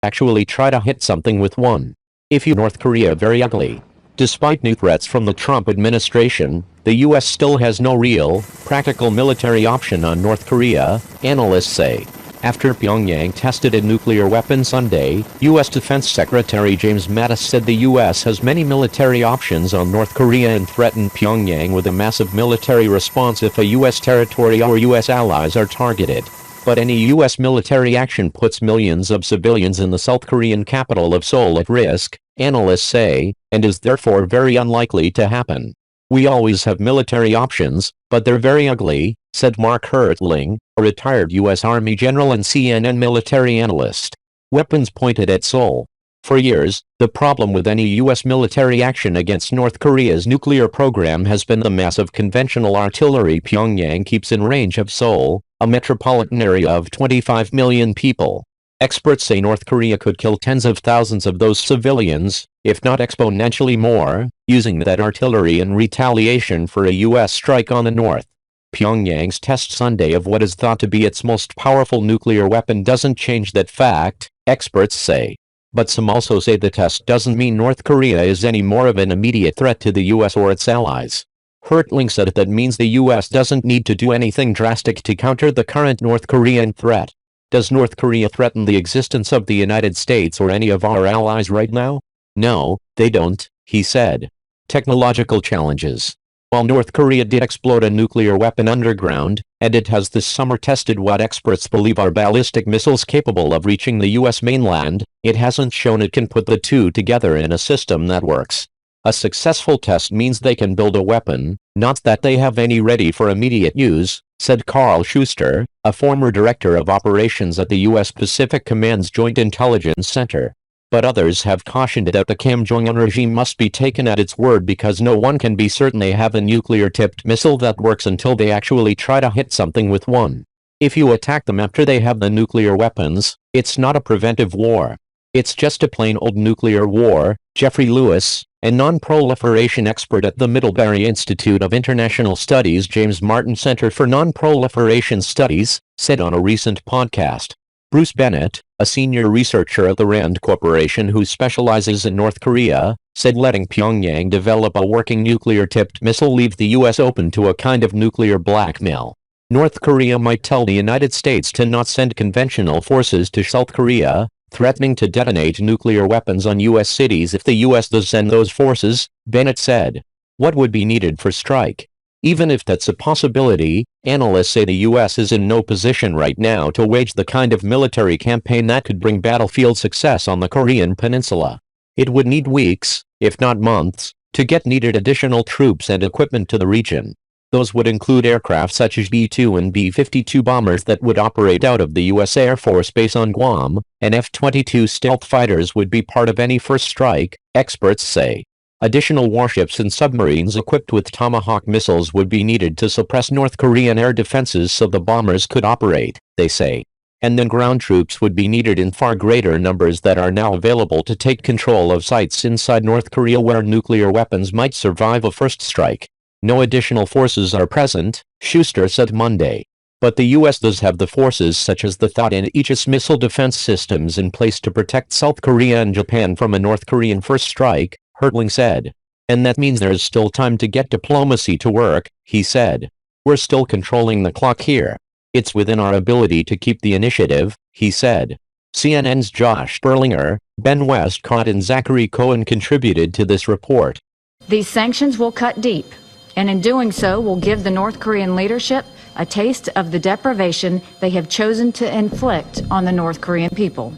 actually try to hit something with one. If you North Korea very ugly. Despite new threats from the Trump administration, the U.S. still has no real, practical military option on North Korea, analysts say. After Pyongyang tested a nuclear weapon Sunday, U.S. Defense Secretary James Mattis said the U.S. has many military options on North Korea and threatened Pyongyang with a massive military response if a U.S. territory or U.S. allies are targeted. But any U.S. military action puts millions of civilians in the South Korean capital of Seoul at risk, analysts say, and is therefore very unlikely to happen. We always have military options, but they're very ugly, said Mark Hertling, a retired U.S. Army general and CNN military analyst. Weapons pointed at Seoul. For years, the problem with any U.S. military action against North Korea's nuclear program has been the massive conventional artillery Pyongyang keeps in range of Seoul, a metropolitan area of 25 million people. Experts say North Korea could kill tens of thousands of those civilians, if not exponentially more, using that artillery in retaliation for a U.S. strike on the north. Pyongyang's test Sunday of what is thought to be its most powerful nuclear weapon doesn't change that fact, experts say. But some also say the test doesn't mean North Korea is any more of an immediate threat to the U.S. or its allies. Hertling said that means the U.S. doesn't need to do anything drastic to counter the current North Korean threat. Does North Korea threaten the existence of the United States or any of our allies right now? No, they don't, he said. Technological challenges. While North Korea did explode a nuclear weapon underground, and it has this summer tested what experts believe are ballistic missiles capable of reaching the U.S. mainland, it hasn't shown it can put the two together in a system that works. A successful test means they can build a weapon, not that they have any ready for immediate use, said Carl Schuster, a former director of operations at the U.S. Pacific Command's Joint Intelligence Center. But others have cautioned that the Kim Jong-un regime must be taken at its word because no one can be certain they have a nuclear-tipped missile that works until they actually try to hit something with one. If you attack them after they have the nuclear weapons, it's not a preventive war. It's just a plain old nuclear war, Jeffrey Lewis, a non-proliferation expert at the Middlebury Institute of International Studies James Martin Center for Non-Proliferation Studies, said on a recent podcast. Bruce Bennett, a senior researcher at the RAND Corporation who specializes in North Korea, said letting Pyongyang develop a working nuclear-tipped missile leaves the U.S. open to a kind of nuclear blackmail. North Korea might tell the United States to not send conventional forces to South Korea, threatening to detonate nuclear weapons on U.S. cities if the U.S. does send those forces, Bennett said. What would be needed for strike? Even if that's a possibility, analysts say the U.S. is in no position right now to wage the kind of military campaign that could bring battlefield success on the Korean peninsula. It would need weeks, if not months, to get needed additional troops and equipment to the region. Those would include aircraft such as B-2 and B-52 bombers that would operate out of the U.S. Air Force Base on Guam, and F-22 stealth fighters would be part of any first strike, experts say. Additional warships and submarines equipped with Tomahawk missiles would be needed to suppress North Korean air defenses so the bombers could operate, they say. And then ground troops would be needed in far greater numbers that are now available to take control of sites inside North Korea where nuclear weapons might survive a first strike. No additional forces are present, Schuster said Monday. But the U.S. does have the forces such as the THAAD and Aegis missile defense systems in place to protect South Korea and Japan from a North Korean first strike, Hertling said. And that means there's still time to get diplomacy to work, he said. We're still controlling the clock here. It's within our ability to keep the initiative, he said. CNN's Josh Berlinger, Ben Westcott and Zachary Cohen contributed to this report. These sanctions will cut deep, and in doing so will give the North Korean leadership a taste of the deprivation they have chosen to inflict on the North Korean people.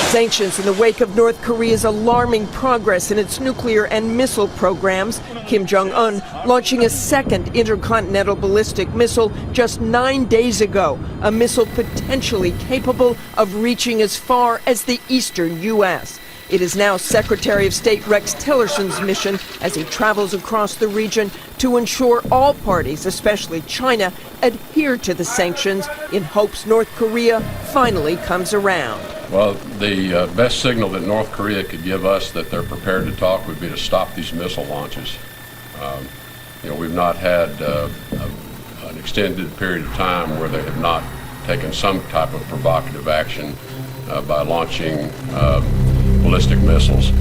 Sanctions in the wake of North Korea's alarming progress in its nuclear and missile programs. Kim Jong-un launching a second intercontinental ballistic missile just 9 days ago, a missile potentially capable of reaching as far as the eastern U.S. It is now Secretary of State Rex Tillerson's mission as he travels across the region to ensure all parties, especially China, adhere to the sanctions in hopes North Korea finally comes around. Well, the best signal that North Korea could give us that they're prepared to talk would be to stop these missile launches. We've not had an extended period of time where they have not taken some type of provocative action by launching ballistic missiles.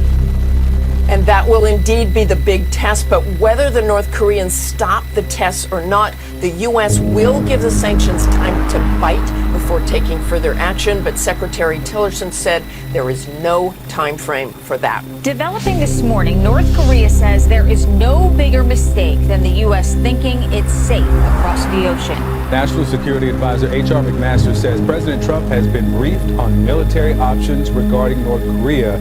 And that will indeed be the big test. But whether the North Koreans stop the tests or not, the U.S. will give the sanctions time to bite before taking further action. But Secretary Tillerson said there is no time frame for that. Developing this morning, North Korea says there is no bigger mistake than the U.S. thinking it's safe across the ocean. National Security Advisor H.R. McMaster says President Trump has been briefed on military options regarding North Korea.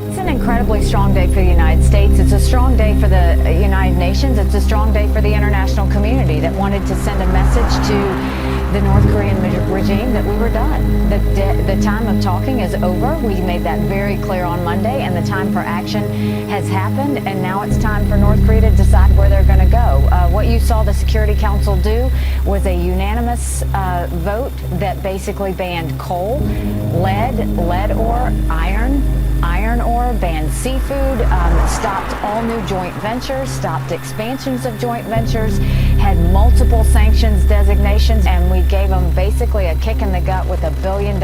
It's an incredibly strong day for the United States. It's a strong day for the United Nations. It's a strong day for the international community that wanted to send a message to the North Korean regime that we were done. The time of talking is over. We made that very clear on Monday, and the time for action has happened, and now it's time for North Korea to decide where they're going to go. What you saw the Security Council do was a unanimous vote that basically banned coal, lead ore, iron ore, banned seafood, stopped all new joint ventures, stopped expansions of joint ventures, had multiple sanctions designations, and we gave them basically a kick in the gut with $1 billion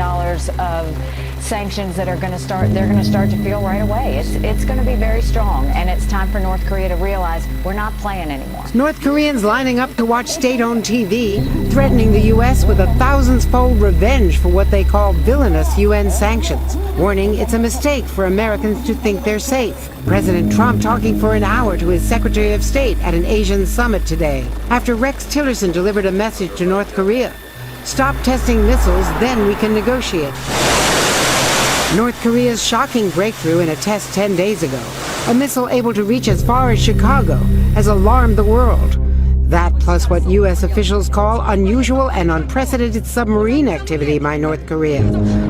of sanctions that are going to start, they're going to start to feel right away. It's going to be very strong, and it's time for North Korea to realize we're not playing anymore. North Koreans lining up to watch state-owned TV, threatening the U.S. with 1,000-fold revenge for what they call villainous UN sanctions, warning it's a mistake for Americans to think they're safe. President Trump talking for an hour to his Secretary of State at an Asian summit today, after Rex Tillerson delivered a message to North Korea. Stop testing missiles, then we can negotiate. North Korea's shocking breakthrough in a test 10 days ago, a missile able to reach as far as Chicago, has alarmed the world. That plus what U.S. officials call unusual and unprecedented submarine activity by North Korea,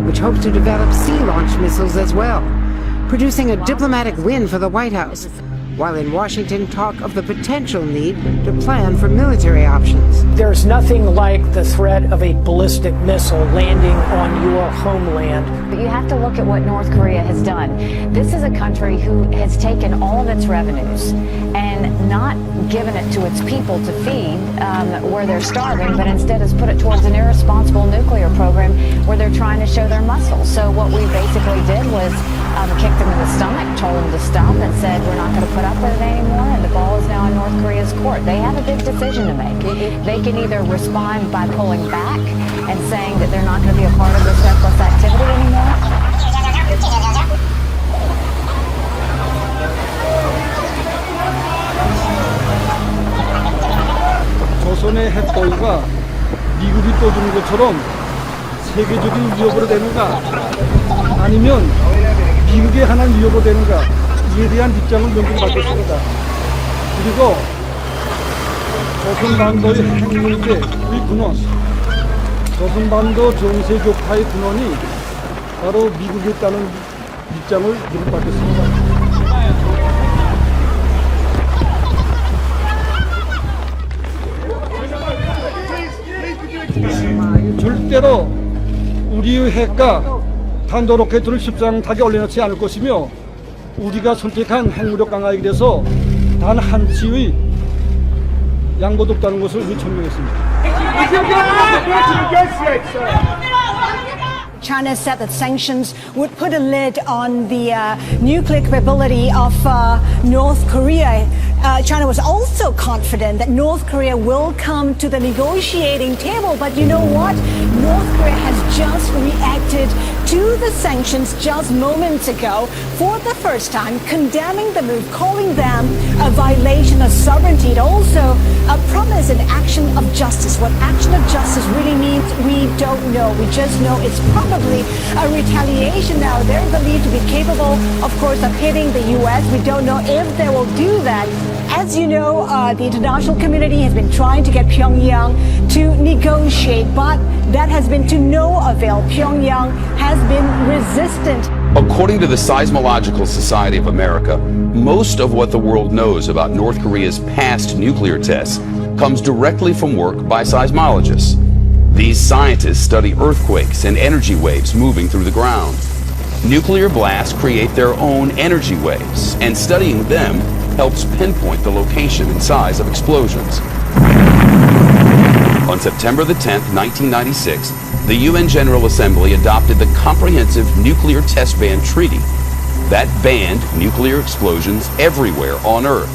which hopes to develop sea-launched missiles as well, producing a diplomatic win for the White House, while in Washington talk of the potential need to plan for military options. There's nothing like the threat of a ballistic missile landing on your homeland. But you have to look at what North Korea has done. This is a country who has taken all of its revenues and not given it to its people to feed where they're starving, but instead has put it towards an irresponsible nuclear program where they're trying to show their muscle. So what we basically did was kicked them in the stomach, told them to stop, and said we're not going to put up with it anymore, and the ball is now in North Korea's court. They have a big decision to make. They can either respond by pulling back and saying that they're not going to be a part of this reckless activity anymore. 조선의 핵보유가 미국이 떠주는 것처럼 세계적인 위협으로 되는가, 아니면 미국에 관한 위협으로 되는가, 이에 대한 입장을 명확하겠습니다. 그리고 조선반도의 핵문제의 근원, 조선반도 정세 격파의 근원이 바로 미국에 있다는 입장을 명확하겠습니다. 절대로 우리의 핵과 탄도로켓을 십상타게 올려놓지 않을 것이며, 우리가 선택한 핵무력 강화에 대해서 단 한치의 양보도 없다는 것을 우리 천명했습니다. China said that sanctions would put a lid on the nuclear capability of North Korea. China was also confident that North Korea will come to the negotiating table. But you know what? North Korea has just reacted to the sanctions just moments ago for the first time, condemning the move, calling them a violation of sovereignty. It also a promise and action of justice. What action of justice really means, we don't know. We just know it's probably a retaliation. Now, they're believed to be capable, of course, of hitting the U.S. We don't know if they will do that. As you know, the international community has been trying to get Pyongyang to negotiate, but that has been to no avail. Pyongyang has been resistant. According to the Seismological Society of America, most of what the world knows about North Korea's past nuclear tests comes directly from work by seismologists. These scientists study earthquakes and energy waves moving through the ground. Nuclear blasts create their own energy waves, and studying them helps pinpoint the location and size of explosions. September the 10th, 1996, the UN General Assembly adopted the Comprehensive Nuclear Test Ban Treaty. That banned nuclear explosions everywhere on Earth,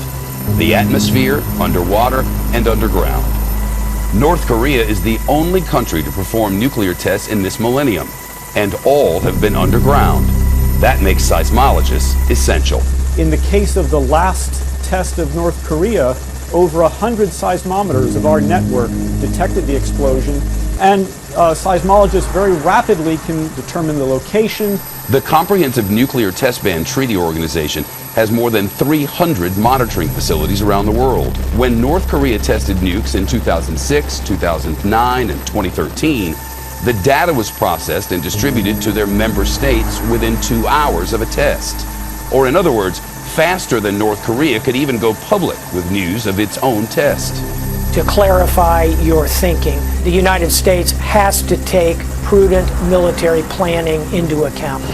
the atmosphere, underwater, and underground. North Korea is the only country to perform nuclear tests in this millennium, and all have been underground. That makes seismologists essential. In the case of the last test of North Korea, over 100 seismometers of our network detected the explosion, and seismologists very rapidly can determine the location. The Comprehensive Nuclear Test Ban Treaty Organization has more than 300 monitoring facilities around the world. When North Korea tested nukes in 2006, 2009, and 2013, the data was processed and distributed to their member states within 2 hours of a test. Or in other words, faster than North Korea could even go public with news of its own test. To clarify your thinking, the United States has to take prudent military planning into account.